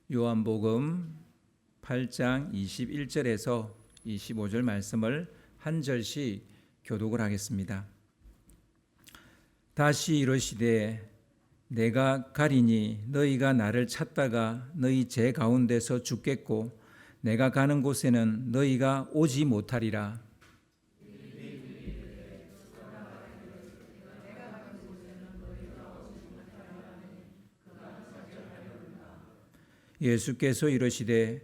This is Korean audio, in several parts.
요한복음 8장 21절에서 25절 말씀을 한 절씩 교독을 하겠습니다. 다시 이르시되 내가 가리니 너희가 나를 찾다가 너희 제 가운데서 죽겠고 내가 가는 곳에는 너희가 오지 못하리라. 예수께서 이르시되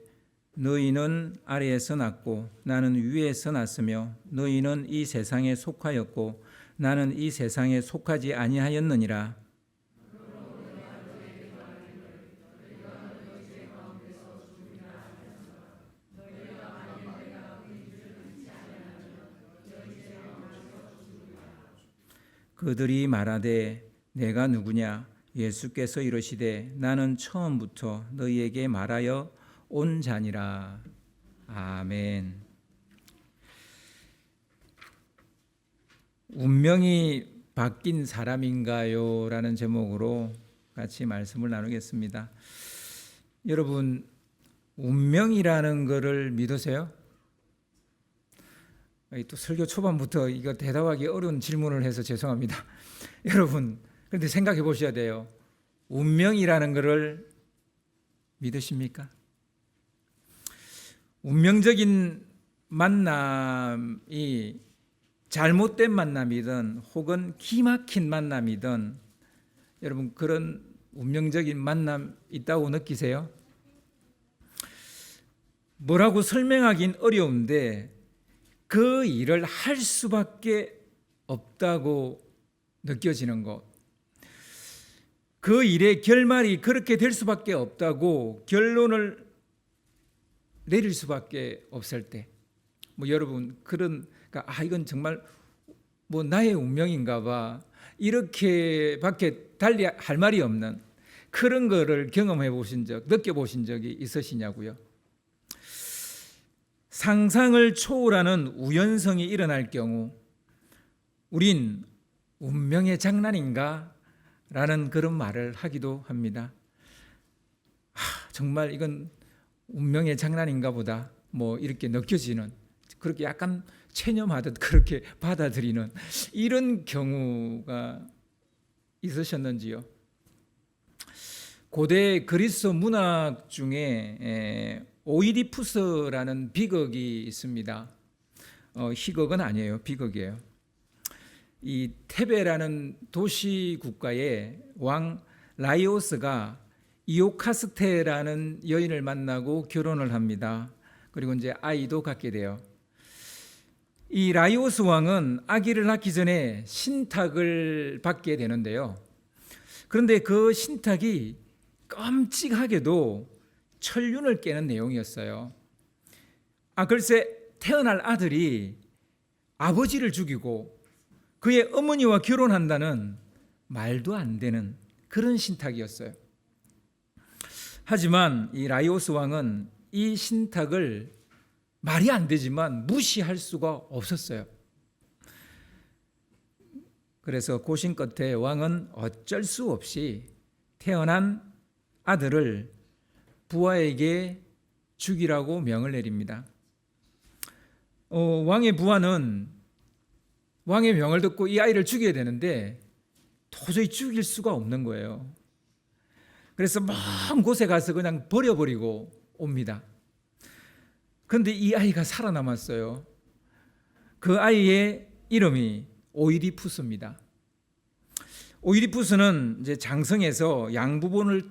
너희는 아래에서 났고 나는 위에서 났으며 너희는 이 세상에 속하였고 나는 이 세상에 속하지 아니하였느니라. 그들이 말하되 내가 누구냐? 예수께서 이르시되 나는 처음부터 너희에게 말하여 온 자니라. 아멘. 운명이 바뀐 사람인가요? 라는 제목으로 같이 말씀을 나누겠습니다. 여러분, 운명이라는 것을 믿으세요? 또 설교 초반부터 이거 대답하기 어려운 질문을 해서 죄송합니다. 여러분, 그런데 생각해 보셔야 돼요. 운명이라는 것을 믿으십니까? 운명적인 만남이 잘못된 만남이든 혹은 기막힌 만남이든 여러분 그런 운명적인 만남 있다고 느끼세요? 뭐라고 설명하긴 어려운데 그 일을 할 수밖에 없다고 느껴지는 것, 그 일의 결말이 그렇게 될 수밖에 없다고 결론을 내릴 수밖에 없을 때, 여러분 그런 이건 정말 나의 운명인가 봐, 이렇게밖에 달리 할 말이 없는 그런 거를 경험해 보신 적, 느껴보신 적이 있으시냐고요? 상상을 초월하는 우연성이 일어날 경우 우린 운명의 장난인가? 라는 그런 말을 하기도 합니다. 정말 이건 운명의 장난인가 보다 이렇게 느껴지는, 그렇게 약간 체념하듯 그렇게 받아들이는 이런 경우가 있으셨는지요? 고대 그리스 문학 중에 오이디푸스라는 비극이 있습니다. 희극은 아니에요. 비극이에요. 이 테베라는 도시 국가의 왕 라이오스가 이오카스테라는 여인을 만나고 결혼을 합니다. 그리고 이제 아이도 갖게 돼요. 이 라이오스 왕은 아기를 낳기 전에 신탁을 받게 되는데요. 그런데 그 신탁이 끔찍하게도 천륜을 깨는 내용이었어요. 글쎄 태어날 아들이 아버지를 죽이고 그의 어머니와 결혼한다는 말도 안 되는 그런 신탁이었어요. 하지만 이 라이오스 왕은 이 신탁을 말이 안 되지만 무시할 수가 없었어요. 그래서 고심 끝에 왕은 어쩔 수 없이 태어난 아들을 부하에게 죽이라고 명을 내립니다. 왕의 부하는 왕의 명을 듣고 이 아이를 죽여야 되는데 도저히 죽일 수가 없는 거예요. 그래서 먼 곳에 가서 그냥 버려버리고 옵니다. 그런데 이 아이가 살아남았어요. 그 아이의 이름이 오이디푸스입니다. 오이디푸스는 이제 장성에서 양부모를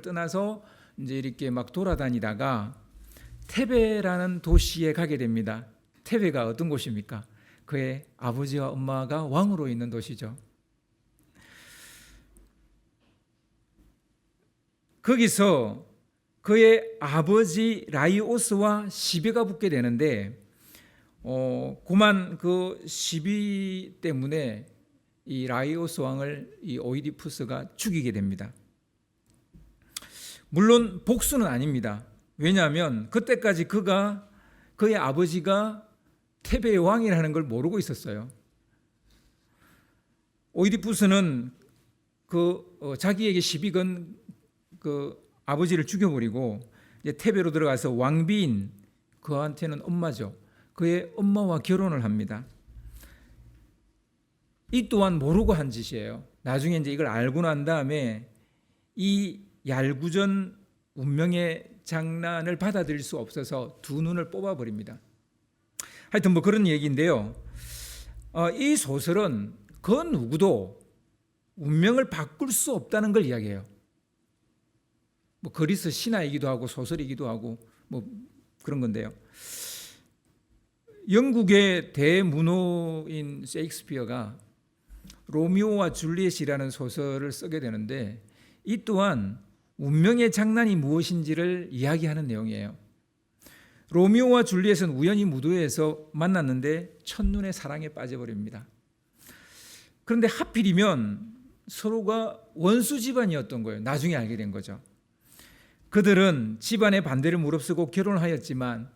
떠나서 이제 이렇게 막 돌아다니다가 테베라는 도시에 가게 됩니다. 테베가 어떤 곳입니까? 그의 아버지와 엄마가 왕으로 있는 도시죠. 거기서 그의 아버지 라이오스와 시비가 붙게 되는데 그만 그 시비 때문에 이 라이오스 왕을 이 오이디푸스가 죽이게 됩니다. 물론 복수는 아닙니다. 왜냐하면 그때까지 그의 아버지가 테베의 왕이라는 걸 모르고 있었어요. 오이디푸스는 자기에게 시비 건 그 아버지를 죽여버리고 이제 테베로 들어가서 왕비인 그한테는 엄마죠. 그의 엄마와 결혼을 합니다. 이 또한 모르고 한 짓이에요. 나중에 이제 이걸 알고 난 다음에 이 얄궂은 운명의 장난을 받아들일 수 없어서 두 눈을 뽑아버립니다. 하여튼 뭐 그런 얘기인데요. 이 소설은 그 누구도 운명을 바꿀 수 없다는 걸 이야기해요. 뭐 그리스 신화이기도 하고 소설이기도 하고 뭐 그런 건데요. 영국의 대문호인 셰익스피어가 로미오와 줄리엣이라는 소설을 쓰게 되는데 이 또한 운명의 장난이 무엇인지를 이야기하는 내용이에요. 로미오와 줄리엣은 우연히 무도회에서 만났는데 첫눈에 사랑에 빠져버립니다. 그런데 하필이면 서로가 원수 집안이었던 거예요. 나중에 알게 된 거죠. 그들은 집안의 반대를 무릅쓰고 결혼을 하였지만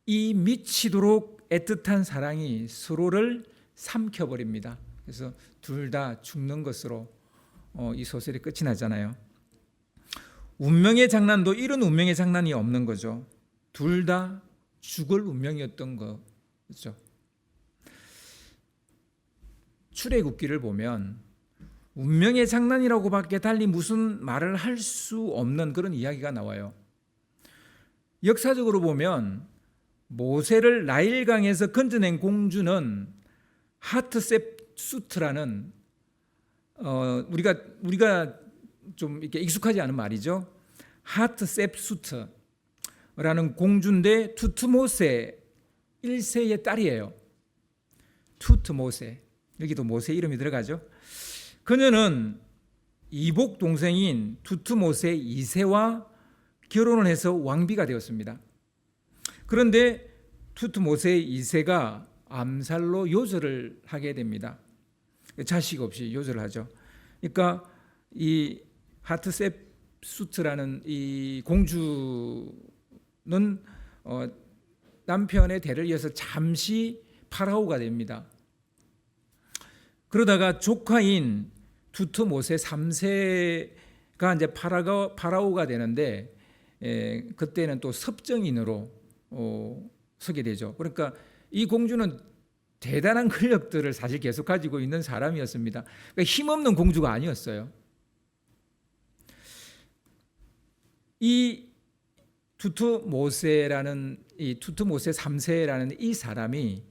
이 미치도록 애틋한 사랑이 서로를 삼켜버립니다. 그래서 둘 다 죽는 것으로 이 소설이 끝이 나잖아요. 운명의 장난도 이런 운명의 장난이 없는 거죠. 둘 다 죽을 운명이었던 거죠. 출애굽기를 보면 운명의 장난이라고밖에 달리 무슨 말을 할 수 없는 그런 이야기가 나와요. 역사적으로 보면 모세를 나일강에서 건져낸 공주는 하트셉수트라는 우리가 좀 이렇게 익숙하지 않은 말이죠. 하트셉수트라는 공주인데 투트모세 1세의 딸이에요. 투트모세. 여기도 모세 이름이 들어가죠. 그녀는 이복 동생인 투트모세 2세와 결혼을 해서 왕비가 되었습니다. 그런데 투트모세 2세가 암살로 요절을 하게 됩니다. 자식 없이 요절을 하죠. 그러니까 이 하트셉수트라는 이 공주는 남편의 대를 이어서 잠시 파라오가 됩니다. 그러다가 조카인 투트모세 3세가 이제 파라오가 되는데 그때는 또 섭정인으로 서게 되죠. 그러니까 이 공주는 대단한 권력들을 사실 계속 가지고 있는 사람이었습니다. 그러니까 힘없는 공주가 아니었어요. 이 투트모세 3세라는 이 사람이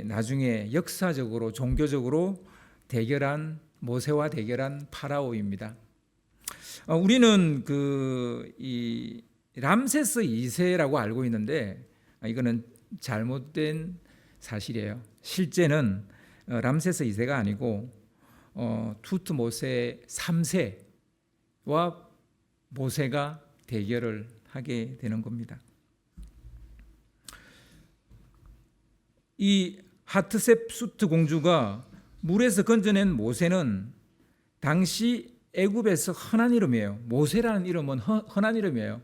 나중에 역사적으로 종교적으로 모세와 대결한 파라오입니다. 우리는 이 람세스 2세라고 알고 있는데 이거는 잘못된 사실이에요. 실제는 람세스 2세가 아니고 투트모세 3세와 모세가 대결을 하게 되는 겁니다. 이 하트셉수트 공주가 물에서 건져낸 모세는 당시 애굽에서 흔한 이름이에요. 모세라는 이름은 흔한 이름이에요.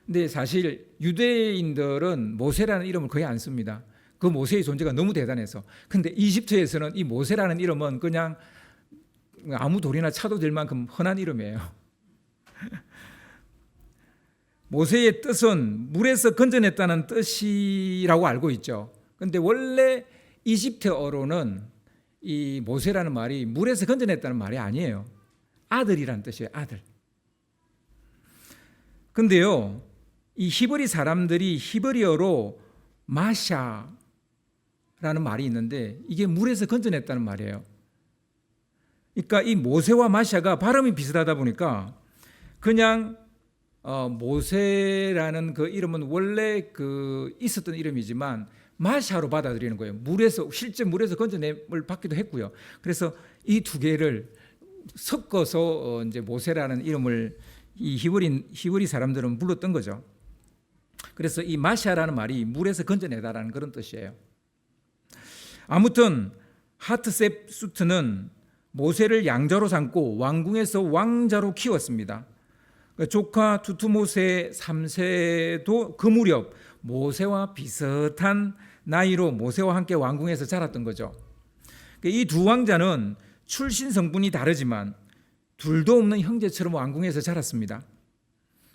근데 사실 유대인들은 모세라는 이름을 거의 안 씁니다. 그 모세의 존재가 너무 대단해서. 근데 이집트에서는 이 모세라는 이름은 그냥 아무 돌이나 차도 될 만큼 흔한 이름이에요. 모세의 뜻은 물에서 건져냈다는 뜻이라고 알고 있죠. 근데 원래 이집트어로는 이 모세라는 말이 물에서 건져냈다는 말이 아니에요. 아들이란 뜻이에요. 아들. 근데요, 이 히브리 사람들이 히브리어로 마샤라는 말이 있는데 이게 물에서 건져냈다는 말이에요. 그러니까 이 모세와 마샤가 발음이 비슷하다 보니까 그냥 모세라는 그 이름은 원래 있었던 이름이지만 마샤로 받아들이는 거예요. 실제 물에서 건져냄을 받기도 했고요. 그래서 이 두 개를 섞어서 이제 모세라는 이름을 이 히브리 사람들은 불렀던 거죠. 그래서 이 마샤라는 말이 물에서 건져내다라는 그런 뜻이에요. 아무튼 하트셉수트는 모세를 양자로 삼고 왕궁에서 왕자로 키웠습니다. 조카 투트모세 3세도 그 무렵 모세와 비슷한 나이로 모세와 함께 왕궁에서 자랐던 거죠. 이 두 왕자는 출신 성분이 다르지만 둘도 없는 형제처럼 왕궁에서 자랐습니다.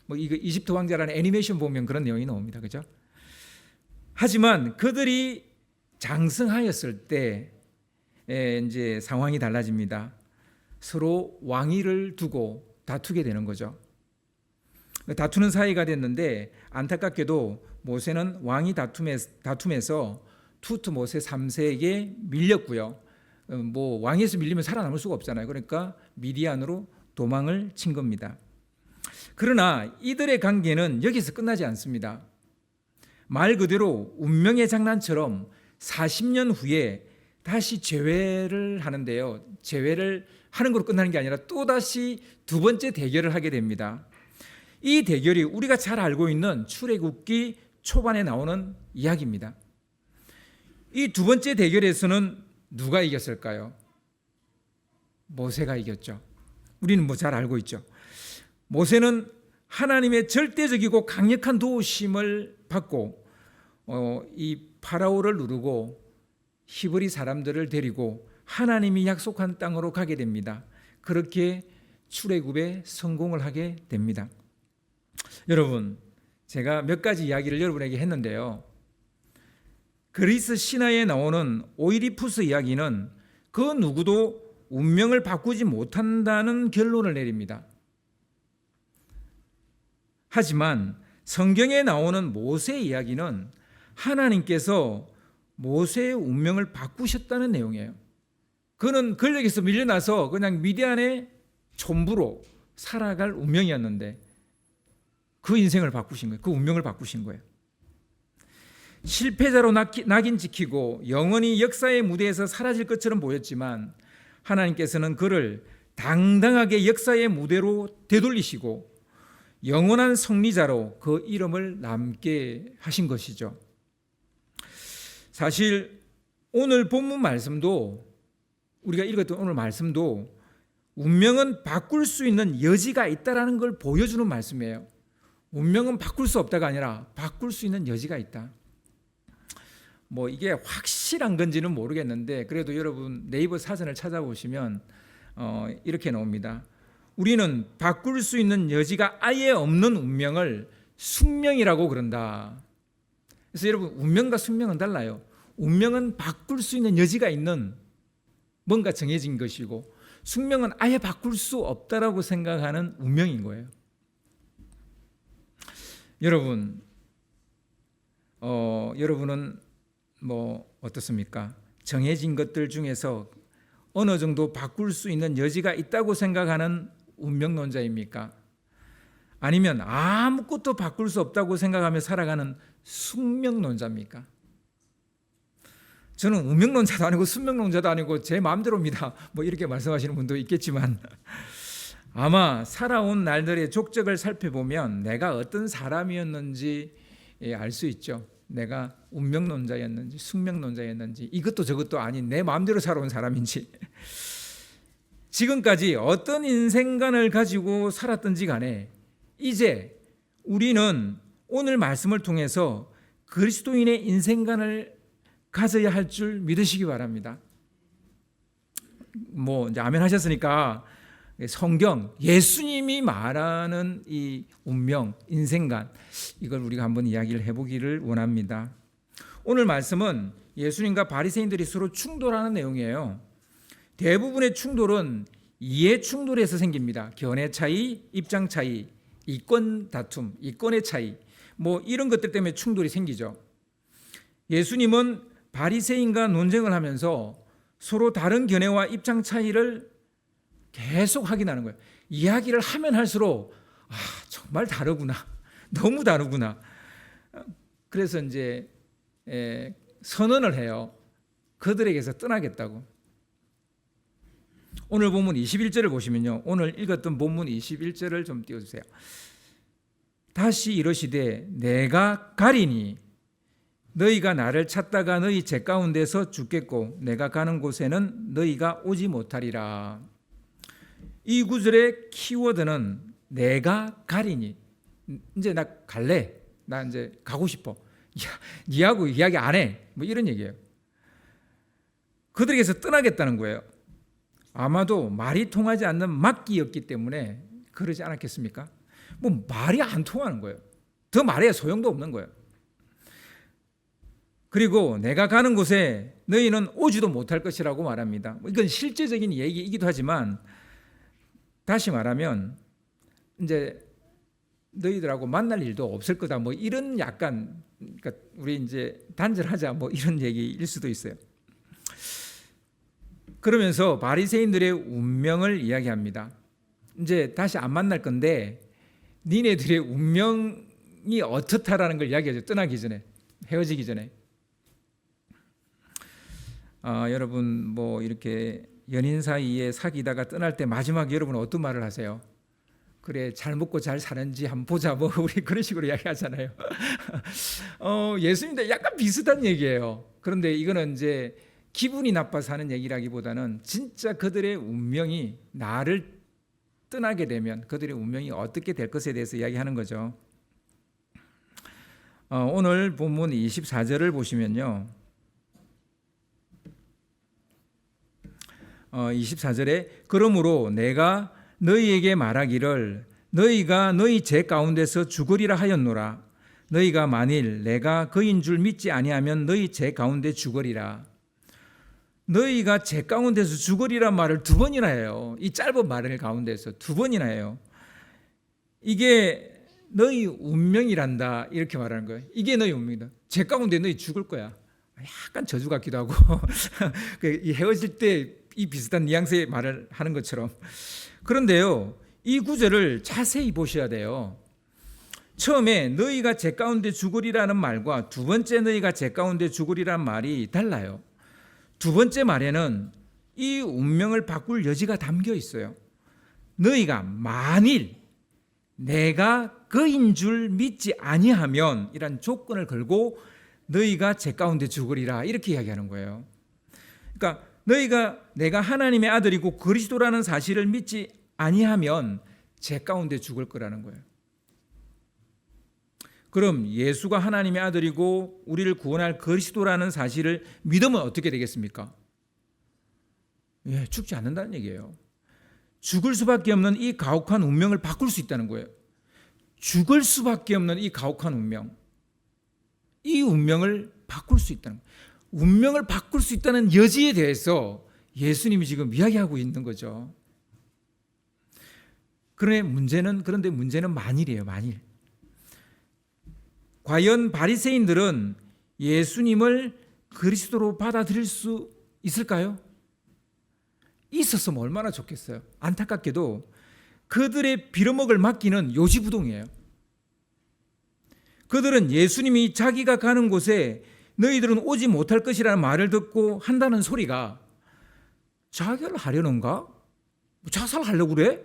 뭐 이거 이집트 왕자라는 애니메이션 보면 그런 내용이 나옵니다. 그죠? 하지만 그들이 장성하였을 때 이제 상황이 달라집니다. 서로 왕위를 두고 다투게 되는 거죠. 다투는 사이가 됐는데 안타깝게도 모세는 왕위 다툼에서 투트 모세 3세에게 밀렸고요. 뭐 왕위에서 밀리면 살아남을 수가 없잖아요. 그러니까 미디안으로 도망을 친 겁니다. 그러나 이들의 관계는 여기서 끝나지 않습니다. 말 그대로 운명의 장난처럼 40년 후에 다시 재회를 하는데요. 재회를 하는 걸로 끝나는 게 아니라 또다시 두 번째 대결을 하게 됩니다. 이 대결이 우리가 잘 알고 있는 출애굽기 초반에 나오는 이야기입니다. 이 두 번째 대결에서는 누가 이겼을까요? 모세가 이겼죠. 우리는 뭐 잘 알고 있죠. 모세는 하나님의 절대적이고 강력한 도우심을 받고 이 파라오를 누르고 히브리 사람들을 데리고 하나님이 약속한 땅으로 가게 됩니다. 그렇게 출애굽에 성공을 하게 됩니다. 여러분, 제가 몇 가지 이야기를 여러분에게 했는데요. 그리스 신화에 나오는 오이디푸스 이야기는 그 누구도 운명을 바꾸지 못한다는 결론을 내립니다. 하지만 성경에 나오는 모세 이야기는 하나님께서 모세의 운명을 바꾸셨다는 내용이에요. 그는 권력에서 밀려나서 그냥 미디안의 촌부로 살아갈 운명이었는데 그 인생을 바꾸신 거예요. 그 운명을 바꾸신 거예요. 실패자로 낙인 찍히고 영원히 역사의 무대에서 사라질 것처럼 보였지만 하나님께서는 그를 당당하게 역사의 무대로 되돌리시고 영원한 승리자로 그 이름을 남게 하신 것이죠. 사실 오늘 본문 말씀도 우리가 읽었던 오늘 말씀도 운명은 바꿀 수 있는 여지가 있다라는 걸 보여주는 말씀이에요. 운명은 바꿀 수 없다가 아니라 바꿀 수 있는 여지가 있다. 뭐 이게 확실한 건지는 모르겠는데 그래도 여러분 네이버 사전을 찾아보시면 이렇게 나옵니다. 우리는 바꿀 수 있는 여지가 아예 없는 운명을 숙명이라고 그런다. 그래서 여러분 운명과 숙명은 달라요. 운명은 바꿀 수 있는 여지가 있는 뭔가 정해진 것이고 숙명은 아예 바꿀 수 없다라고 생각하는 운명인 거예요. 여러분, 여러분은 뭐 어떻습니까? 정해진 것들 중에서 어느 정도 바꿀 수 있는 여지가 있다고 생각하는 운명론자입니까? 아니면 아무것도 바꿀 수 없다고 생각하며 살아가는 숙명론자입니까? 저는 운명론자도 아니고 숙명론자도 아니고 제 마음대로입니다. 뭐 이렇게 말씀하시는 분도 있겠지만 아마 살아온 날들의 족적을 살펴보면 내가 어떤 사람이었는지 알 수 있죠. 내가 운명론자였는지 숙명론자였는지 이것도 저것도 아닌 내 마음대로 살아온 사람인지 지금까지 어떤 인생관을 가지고 살았든지 간에 이제 우리는 오늘 말씀을 통해서 그리스도인의 인생관을 가져야 할 줄 믿으시기 바랍니다. 뭐 이제 아멘 하셨으니까 성경 예수님이 말하는 이 운명, 인생관 이걸 우리가 한번 이야기를 해보기를 원합니다. 오늘 말씀은 예수님과 바리새인들이 서로 충돌하는 내용이에요. 대부분의 충돌은 이해 충돌에서 생깁니다. 견해 차이, 입장 차이, 이권 다툼, 이권의 차이 뭐 이런 것들 때문에 충돌이 생기죠. 예수님은 바리새인과 논쟁을 하면서 서로 다른 견해와 입장 차이를 계속 확인하는 거예요. 이야기를 하면 할수록 정말 다르구나. 너무 다르구나. 그래서 이제 선언을 해요. 그들에게서 떠나겠다고. 오늘 본문 21절을 보시면요. 오늘 읽었던 본문 21절을 좀 띄워주세요. 다시 이르시되 내가 가리니 너희가 나를 찾다가 너희 제 가운데서 죽겠고 내가 가는 곳에는 너희가 오지 못하리라. 이 구절의 키워드는 내가 가리니. 이제 나 갈래. 나 이제 가고 싶어. 니하고 이야기 안 해. 뭐 이런 얘기예요. 그들에게서 떠나겠다는 거예요. 아마도 말이 통하지 않는 막기였기 때문에 그러지 않았겠습니까? 뭐 말이 안 통하는 거예요. 더 말해야 소용도 없는 거예요. 그리고 내가 가는 곳에 너희는 오지도 못할 것이라고 말합니다. 이건 실제적인 얘기이기도 하지만 다시 말하면 이제 너희들하고 만날 일도 없을 거다. 뭐 이런 약간 그러니까 우리 이제 단절하자 뭐 이런 얘기일 수도 있어요. 그러면서 바리새인들의 운명을 이야기합니다. 이제 다시 안 만날 건데 니네들의 운명이 어떻다라는 걸 이야기하죠. 떠나기 전에, 헤어지기 전에. 여러분 뭐 이렇게 연인 사이에 사귀다가 떠날 때 마지막에 여러분은 어떤 말을 하세요? 그래 잘 먹고 잘 사는지 한번 보자 뭐 우리 그런 식으로 이야기하잖아요. 예수님도 약간 비슷한 얘기예요. 그런데 이거는 이제 기분이 나빠서 하는 얘기라기보다는 진짜 그들의 운명이 나를 떠나게 되면 그들의 운명이 어떻게 될 것에 대해서 이야기하는 거죠. 오늘 본문 24절을 보시면요. 24절에 그러므로 내가 너희에게 말하기를 너희가 너희 죄 가운데서 죽으리라 하였노라. 너희가 만일 내가 그인 줄 믿지 아니하면 너희 죄 가운데 죽으리라. 너희가 죄 가운데서 죽으리란 말을 두 번이나 해요. 이 짧은 말 가운데서 두 번이나 해요. 이게 너희 운명이란다 이렇게 말하는 거예요. 이게 너희 운명이다. 죄 가운데 너희 죽을 거야. 약간 저주 같기도 하고 헤어질 때 이 비슷한 뉘앙스의 말을 하는 것처럼. 그런데요, 이 구절을 자세히 보셔야 돼요. 처음에 너희가 죄 가운데 죽으리라는 말과 두 번째 너희가 죄 가운데 죽으리라는 말이 달라요. 두 번째 말에는 이 운명을 바꿀 여지가 담겨 있어요. 너희가 만일 내가 그인 줄 믿지 아니하면 이란 조건을 걸고 너희가 죄 가운데 죽으리라 이렇게 이야기하는 거예요. 그러니까 너희가 내가 하나님의 아들이고 그리스도라는 사실을 믿지 아니하면 죄 가운데 죽을 거라는 거예요. 그럼 예수가 하나님의 아들이고 우리를 구원할 그리스도라는 사실을 믿으면 어떻게 되겠습니까? 죽지 않는다는 얘기예요. 죽을 수밖에 없는 이 가혹한 운명을 바꿀 수 있다는 거예요. 죽을 수밖에 없는 이 가혹한 운명, 이 운명을 바꿀 수 있다는 거예요. 운명을 바꿀 수 있다는 여지에 대해서 예수님이 지금 이야기하고 있는 거죠. 그런데 문제는 만일이에요. 만일. 과연 바리새인들은 예수님을 그리스도로 받아들일 수 있을까요? 있었으면 얼마나 좋겠어요. 안타깝게도 그들의 빌어먹을 맡기는 요지부동이에요. 그들은 예수님이 자기가 가는 곳에 너희들은 오지 못할 것이라는 말을 듣고 한다는 소리가 자결을 하려는가? 자살하려고 그래?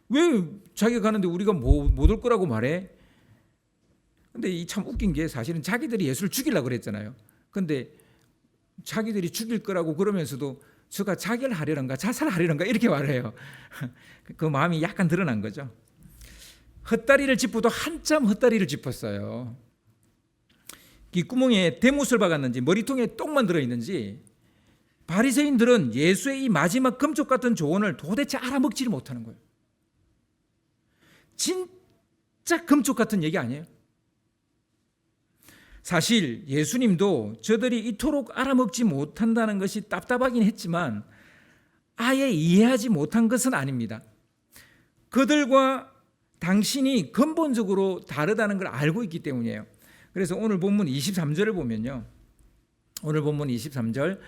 왜 자기가 가는데 우리가 못 올 거라고 말해? 근데 이 참 웃긴 게 사실은 자기들이 예수를 죽이려고 그랬잖아요. 근데 자기들이 죽일 거라고 그러면서도 저가 자결하려는가 자살하려는가 이렇게 말해요. 그 마음이 약간 드러난 거죠. 헛다리를 짚어도 한참 헛다리를 짚었어요. 귓구멍에 대못을 박았는지 머리통에 똥만 들어있는지 바리새인들은 예수의 이 마지막 금쪽 같은 조언을 도대체 알아먹지를 못하는 거예요. 진짜 금쪽 같은 얘기 아니에요? 사실 예수님도 저들이 이토록 알아먹지 못한다는 것이 답답하긴 했지만 아예 이해하지 못한 것은 아닙니다. 그들과 당신이 근본적으로 다르다는 걸 알고 있기 때문이에요. 그래서 오늘 본문 23절을 보면요. 오늘 본문 23절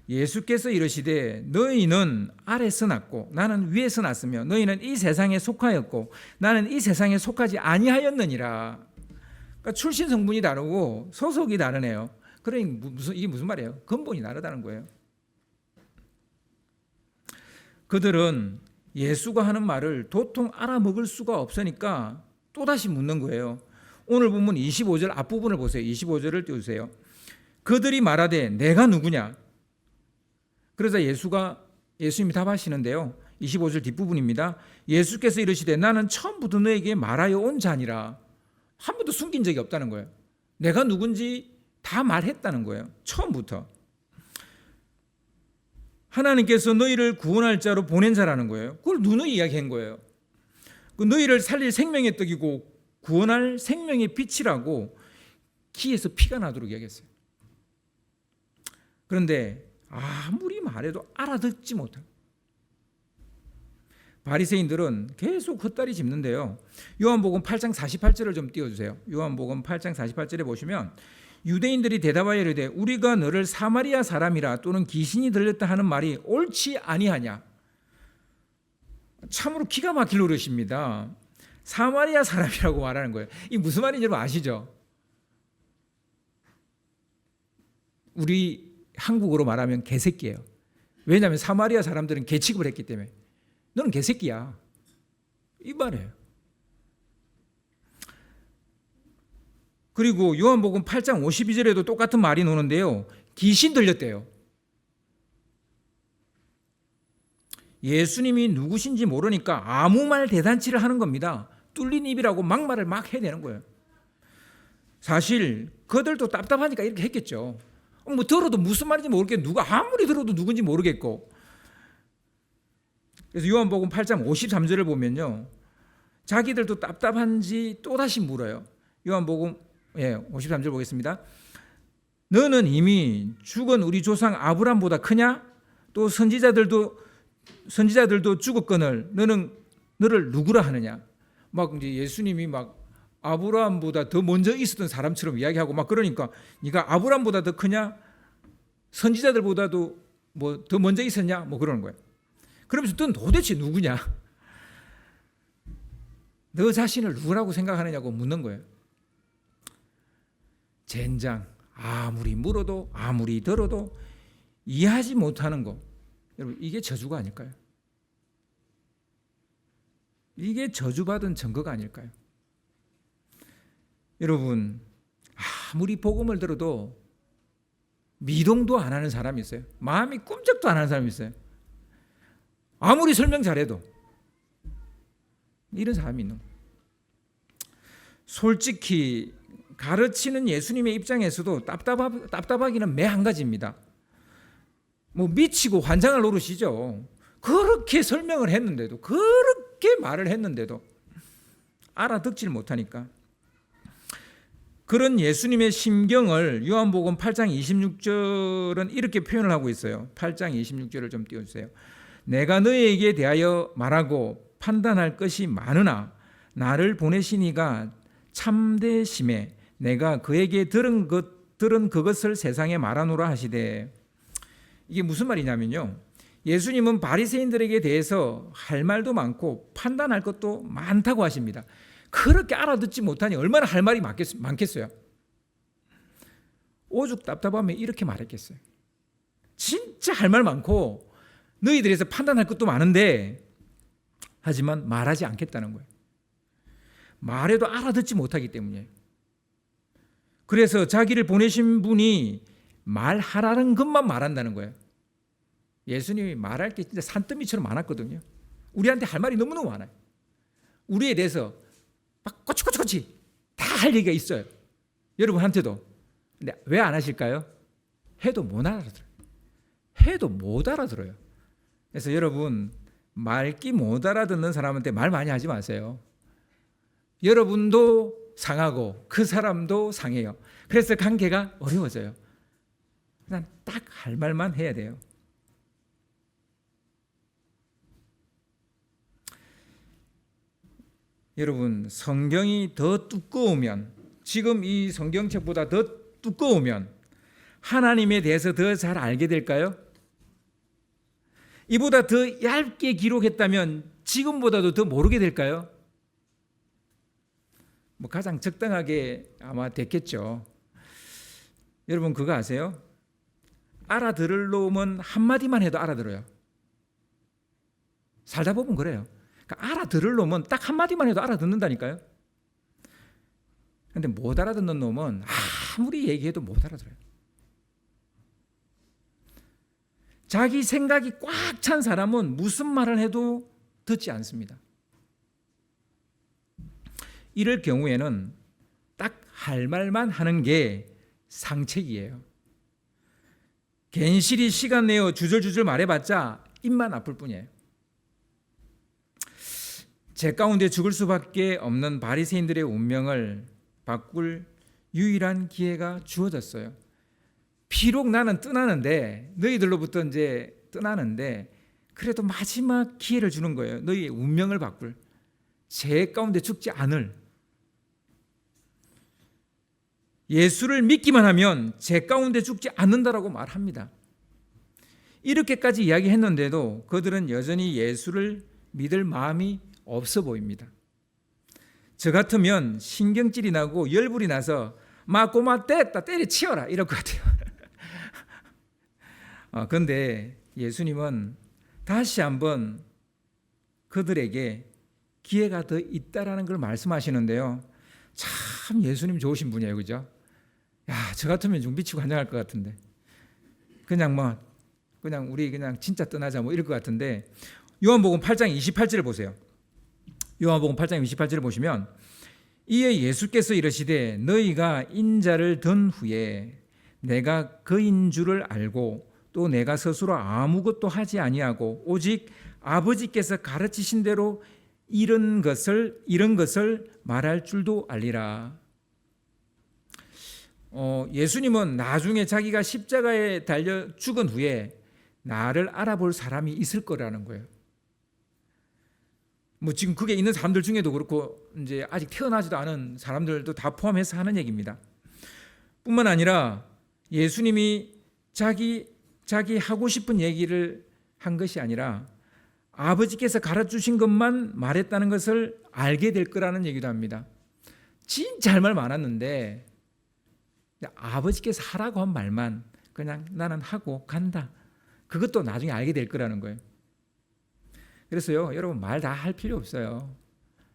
예수께서 이르시되 너희는 아래서 났고 나는 위에서 났으며 너희는 이 세상에 속하였고 나는 이 세상에 속하지 아니하였느니라. 그러니까 출신 성분이 다르고 소속이 다르네요. 그러니 이게 무슨 말이에요? 근본이 다르다는 거예요. 그들은 예수가 하는 말을 도통 알아먹을 수가 없으니까 또다시 묻는 거예요. 오늘 본문 25절 앞부분을 보세요. 25절을 띄워주세요. 그들이 말하되 내가 누구냐? 그러자 예수님이 답하시는데요. 25절 뒷부분입니다. 예수께서 이르시되 나는 처음부터 너에게 말하여 온 자니라. 한 번도 숨긴 적이 없다는 거예요. 내가 누군지 다 말했다는 거예요. 처음부터. 하나님께서 너희를 구원할 자로 보낸 자라는 거예요. 그걸 누누이 이야기한 거예요. 그 너희를 살릴 생명의 떡이고 구원할 생명의 빛이라고 귀에서 피가 나도록 이야기했어요. 그런데 아무리 말해도 알아듣지 못해요. 바리새인들은 계속 헛다리 짚는데요. 요한복음 8장 48절을 좀 띄워주세요. 요한복음 8장 48절에 보시면 유대인들이 대답하여 이르되 우리가 너를 사마리아 사람이라 또는 귀신이 들렸다 하는 말이 옳지 아니하냐. 참으로 기가 막힐 노릇입니다. 사마리아 사람이라고 말하는 거예요. 이게 무슨 말인지 여러분 아시죠? 우리 한국어로 말하면 개새끼예요. 왜냐하면 사마리아 사람들은 개 취급을 했기 때문에. 너는 개새끼야. 이 말이에요. 그리고 요한복음 8장 52절에도 똑같은 말이 나오는데요. 귀신 들렸대요. 예수님이 누구신지 모르니까 아무 말 대잔치를 하는 겁니다. 뚫린 입이라고 막말을 막 해내는 거예요. 사실 그들도 답답하니까 이렇게 했겠죠. 뭐 들어도 무슨 말인지 모르겠고 누가 아무리 들어도 누군지 모르겠고. 그래서 요한복음 8장 53절을 보면요. 자기들도 답답한지 또다시 물어요. 요한복음 53절 보겠습니다. 너는 이미 죽은 우리 조상 아브람보다 크냐? 또 선지자들도 죽었거늘 너를 누구라 하느냐? 막 이제 예수님이 막 아브라함보다 더 먼저 있었던 사람처럼 이야기하고 막 그러니까 네가 아브라함보다 더 크냐? 선지자들보다도 뭐 더 먼저 있었냐? 뭐 그러는 거예요. 그러면서 넌 도대체 누구냐? 너 자신을 누구라고 생각하느냐고 묻는 거예요. 젠장, 아무리 물어도 아무리 들어도 이해하지 못하는 거. 여러분 이게 저주가 아닐까요? 이게 저주받은 증거가 아닐까요? 여러분 아무리 복음을 들어도 미동도 안 하는 사람이 있어요. 마음이 꿈쩍도 안 하는 사람이 있어요. 아무리 설명 잘해도 이런 사람이 있는 거예요. 솔직히 가르치는 예수님의 입장에서도 답답하기는 매 한 가지입니다. 뭐 미치고 환장할 노릇이죠. 그렇게 설명을 했는데도 그렇게 말을 했는데도 알아듣질 못하니까. 그런 예수님의 심경을 요한복음 8장 26절은 이렇게 표현을 하고 있어요. 8장 26절을 좀 띄워주세요. 내가 너희에게 대하여 말하고 판단할 것이 많으나 나를 보내신 이가 참되심에 내가 그에게 들은 그것을 세상에 말하노라 하시되. 이게 무슨 말이냐면요. 예수님은 바리새인들에게 대해서 할 말도 많고 판단할 것도 많다고 하십니다. 그렇게 알아듣지 못하니 얼마나 할 말이 많겠어요. 오죽 답답하면 이렇게 말했겠어요. 진짜 할 말 많고 너희들에서 판단할 것도 많은데 하지만 말하지 않겠다는 거예요. 말해도 알아듣지 못하기 때문이에요. 그래서 자기를 보내신 분이 말하라는 것만 말한다는 거예요. 예수님이 말할 게 진짜 산더미처럼 많았거든요. 우리한테 할 말이 너무너무 많아요. 우리에 대해서 막 꼬치꼬치 다 할 얘기가 있어요. 여러분한테도. 근데 왜 안 하실까요? 해도 못 알아들어요. 해도 못 알아들어요. 그래서 여러분 말기 못 알아듣는 사람한테 말 많이 하지 마세요. 여러분도 상하고 그 사람도 상해요. 그래서 관계가 어려워져요. 그냥 딱 할 말만 해야 돼요. 여러분 성경이 더 두꺼우면, 지금 이 성경책보다 더 두꺼우면 하나님에 대해서 더 잘 알게 될까요? 이보다 더 얇게 기록했다면 지금보다도 더 모르게 될까요? 뭐 가장 적당하게 아마 됐겠죠. 여러분 그거 아세요? 알아들을 놈은 한마디만 해도 알아들어요. 살다 보면 그래요. 그러니까 알아들을 놈은 딱 한마디만 해도 알아듣는다니까요. 그런데 못 알아듣는 놈은 아무리 얘기해도 못 알아들어요. 자기 생각이 꽉 찬 사람은 무슨 말을 해도 듣지 않습니다. 이럴 경우에는 딱 할 말만 하는 게 상책이에요. 괜시리 시간 내어 주절주절 말해봤자 입만 아플 뿐이에요. 제 가운데 죽을 수밖에 없는 바리새인들의 운명을 바꿀 유일한 기회가 주어졌어요. 비록 나는 떠나는데, 너희들로부터 이제 떠나는데, 그래도 마지막 기회를 주는 거예요. 너희의 운명을 바꿀, 제 가운데 죽지 않을. 예수를 믿기만 하면 제 가운데 죽지 않는다라고 말합니다. 이렇게까지 이야기했는데도 그들은 여전히 예수를 믿을 마음이 없어 보입니다. 저 같으면 신경질이 나고 열불이 나서 맞고마 뗐다 때려치워라 이럴 것 같아요. 그런데 예수님은 다시 한번 그들에게 기회가 더 있다라는 걸 말씀하시는데요. 참 예수님 좋으신 분이에요, 그죠? 야, 저 같으면 좀 미치고 환장할 것 같은데, 그냥 우리 그냥 진짜 떠나자 뭐 이럴 것 같은데, 요한복음 8장 28절을 보세요. 요한복음 8장 28절을 보시면, 이에 예수께서 이르시되 너희가 인자를 든 후에 내가 그인 줄을 알고 또 내가 스스로 아무것도 하지 아니하고 오직 아버지께서 가르치신 대로 이런 것을 말할 줄도 알리라. 예수님은 나중에 자기가 십자가에 달려 죽은 후에 나를 알아볼 사람이 있을 거라는 거예요. 뭐 지금 그게 있는 사람들 중에도 그렇고 이제 아직 태어나지도 않은 사람들도 다 포함해서 하는 얘기입니다. 뿐만 아니라 예수님이 자기 하고 싶은 얘기를 한 것이 아니라 아버지께서 가르쳐주신 것만 말했다는 것을 알게 될 거라는 얘기도 합니다. 진짜 할 말 많았는데 아버지께서 하라고 한 말만 그냥 나는 하고 간다. 그것도 나중에 알게 될 거라는 거예요. 그래서요, 여러분 말 다 할 필요 없어요.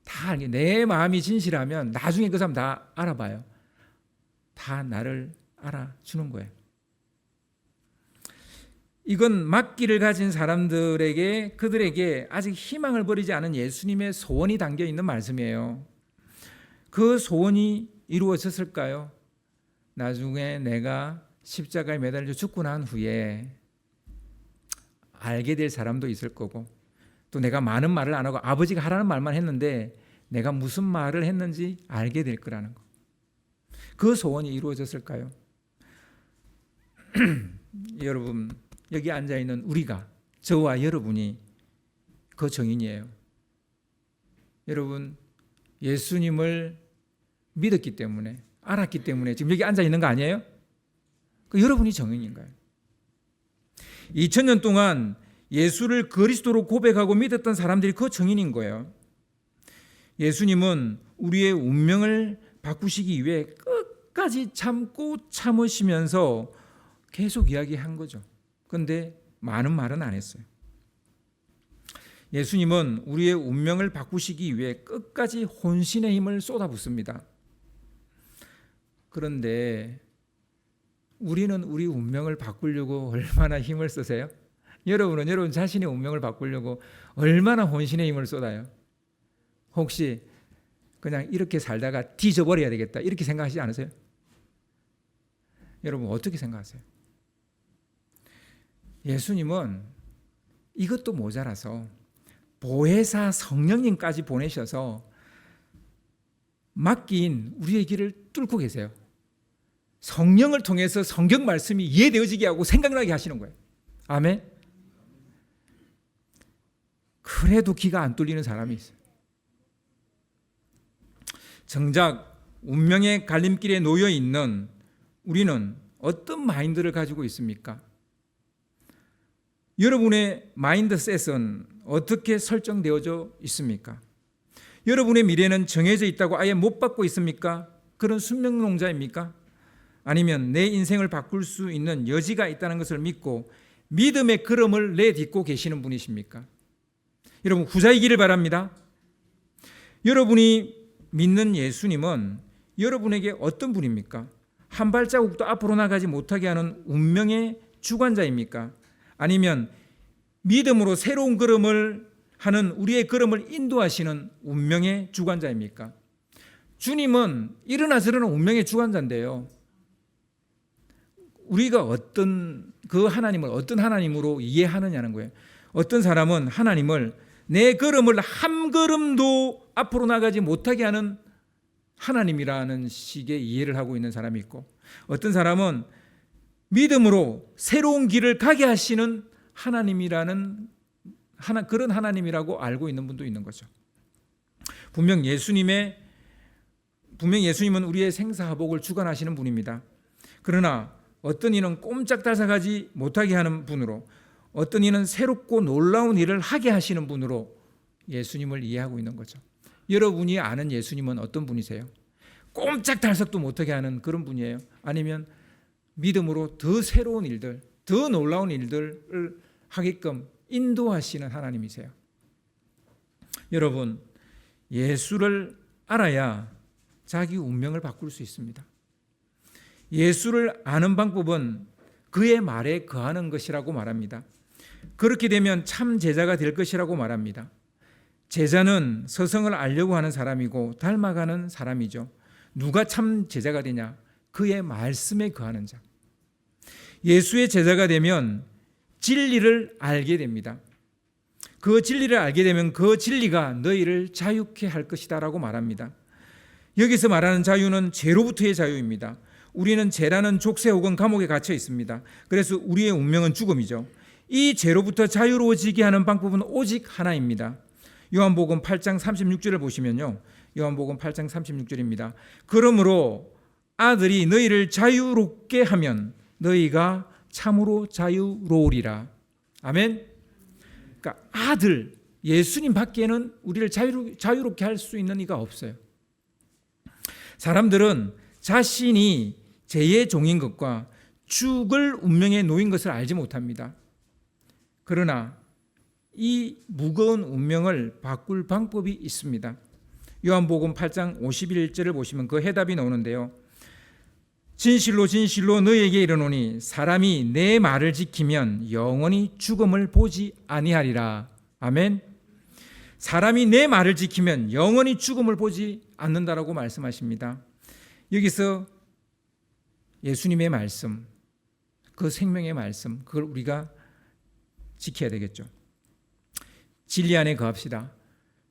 다 내 마음이 진실하면 나중에 그 사람 다 알아봐요. 다 나를 알아주는 거예요. 이건 막기를 가진 사람들에게, 그들에게 아직 희망을 버리지 않은 예수님의 소원이 담겨 있는 말씀이에요. 그 소원이 이루어졌을까요? 나중에 내가 십자가에 매달려 죽고 난 후에 알게 될 사람도 있을 거고, 또 내가 많은 말을 안 하고 아버지가 하라는 말만 했는데 내가 무슨 말을 했는지 알게 될 거라는 거. 그 소원이 이루어졌을까요? 여러분, 여기 앉아있는 우리가, 저와 여러분이 그 증인이에요. 여러분, 예수님을 믿었기 때문에, 알았기 때문에 지금 여기 앉아있는 거 아니에요? 그 여러분이 증인인 거예요. 2000년 동안 예수를 그리스도로 고백하고 믿었던 사람들이 그 증인인 거예요. 예수님은 우리의 운명을 바꾸시기 위해 끝까지 참고 참으시면서 계속 이야기한 거죠. 그런데 많은 말은 안 했어요. 예수님은 우리의 운명을 바꾸시기 위해 끝까지 혼신의 힘을 쏟아붓습니다. 그런데 우리는 우리 운명을 바꾸려고 얼마나 힘을 쓰세요? 여러분은 여러분 자신의 운명을 바꾸려고 얼마나 혼신의 힘을 쏟아요? 혹시 그냥 이렇게 살다가 뒤져버려야 되겠다 이렇게 생각하시지 않으세요? 여러분 어떻게 생각하세요? 예수님은 이것도 모자라서 보혜사 성령님까지 보내셔서 맡긴 우리의 길을 뚫고 계세요. 성령을 통해서 성경 말씀이 이해되어지게 하고 생각나게 하시는 거예요. 아멘. 그래도 귀가 안 뚫리는 사람이 있어요. 정작 운명의 갈림길에 놓여 있는 우리는 어떤 마인드를 가지고 있습니까? 여러분의 마인드셋은 어떻게 설정되어져 있습니까? 여러분의 미래는 정해져 있다고 아예 못 받고 있습니까? 그런 순명농자입니까? 아니면 내 인생을 바꿀 수 있는 여지가 있다는 것을 믿고 믿음의 걸음을 내딛고 계시는 분이십니까? 여러분 후자이기를 바랍니다. 여러분이 믿는 예수님은 여러분에게 어떤 분입니까? 한 발자국도 앞으로 나가지 못하게 하는 운명의 주관자입니까? 아니면 믿음으로 새로운 걸음을 하는 우리의 걸음을 인도하시는 운명의 주관자입니까? 주님은 이러나 저러나 운명의 주관자인데요. 우리가 그 하나님을 어떤 하나님으로 이해하느냐는 거예요. 어떤 사람은 하나님을 내 걸음을 한 걸음도 앞으로 나가지 못하게 하는 하나님이라는 식의 이해를 하고 있는 사람이 있고, 어떤 사람은 믿음으로 새로운 길을 가게 하시는 하나님이라는 그런 하나님이라고 알고 있는 분도 있는 거죠. 분명 예수님은 우리의 생사화복을 주관하시는 분입니다. 그러나 어떤 이는 꼼짝달싹하지 못하게 하는 분으로, 어떤 이는 새롭고 놀라운 일을 하게 하시는 분으로 예수님을 이해하고 있는 거죠. 여러분이 아는 예수님은 어떤 분이세요? 꼼짝달싹도 못하게 하는 그런 분이에요? 아니면 믿음으로 더 새로운 일들, 더 놀라운 일들을 하게끔 인도하시는 하나님이세요? 여러분, 예수를 알아야 자기 운명을 바꿀 수 있습니다. 예수를 아는 방법은 그의 말에 거하는 것이라고 말합니다. 그렇게 되면 참 제자가 될 것이라고 말합니다. 제자는 서성을 알려고 하는 사람이고 닮아가는 사람이죠. 누가 참 제자가 되냐? 그의 말씀에 거하는 자. 예수의 제자가 되면 진리를 알게 됩니다. 그 진리를 알게 되면 그 진리가 너희를 자유케 할 것이다 라고 말합니다. 여기서 말하는 자유는 죄로부터의 자유입니다. 우리는 죄라는 족쇄 혹은 감옥에 갇혀 있습니다. 그래서 우리의 운명은 죽음이죠. 이 죄로부터 자유로워지게 하는 방법은 오직 하나입니다. 요한복음 8장 36절을 보시면요, 요한복음 8장 36절입니다. 그러므로 아들이 너희를 자유롭게 하면 너희가 참으로 자유로우리라. 아멘. 그러니까 아들, 예수님 밖에는 우리를 자유롭게 할 수 있는 이가 없어요. 사람들은 자신이 죄의 종인 것과 죽을 운명에 놓인 것을 알지 못합니다. 그러나 이 무거운 운명을 바꿀 방법이 있습니다. 요한복음 8장 51절을 보시면 그 해답이 나오는데요. 진실로 진실로 너희에게 이르노니 사람이 내 말을 지키면 영원히 죽음을 보지 아니하리라. 아멘. 사람이 내 말을 지키면 영원히 죽음을 보지 않는다라고 말씀하십니다. 여기서 예수님의 말씀, 그 생명의 말씀, 그걸 우리가 지켜야 되겠죠. 진리 안에 거합시다.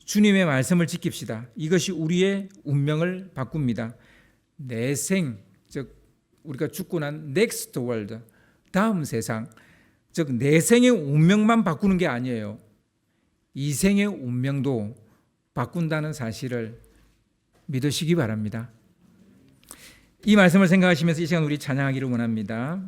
주님의 말씀을 지킵시다. 이것이 우리의 운명을 바꿉니다. 내생, 즉 우리가 죽고 난 next world, 다음 세상, 즉 내생의 운명만 바꾸는 게 아니에요. 이생의 운명도 바꾼다는 사실을 믿으시기 바랍니다. 이 말씀을 생각하시면서 이 시간 우리 찬양하기를 원합니다.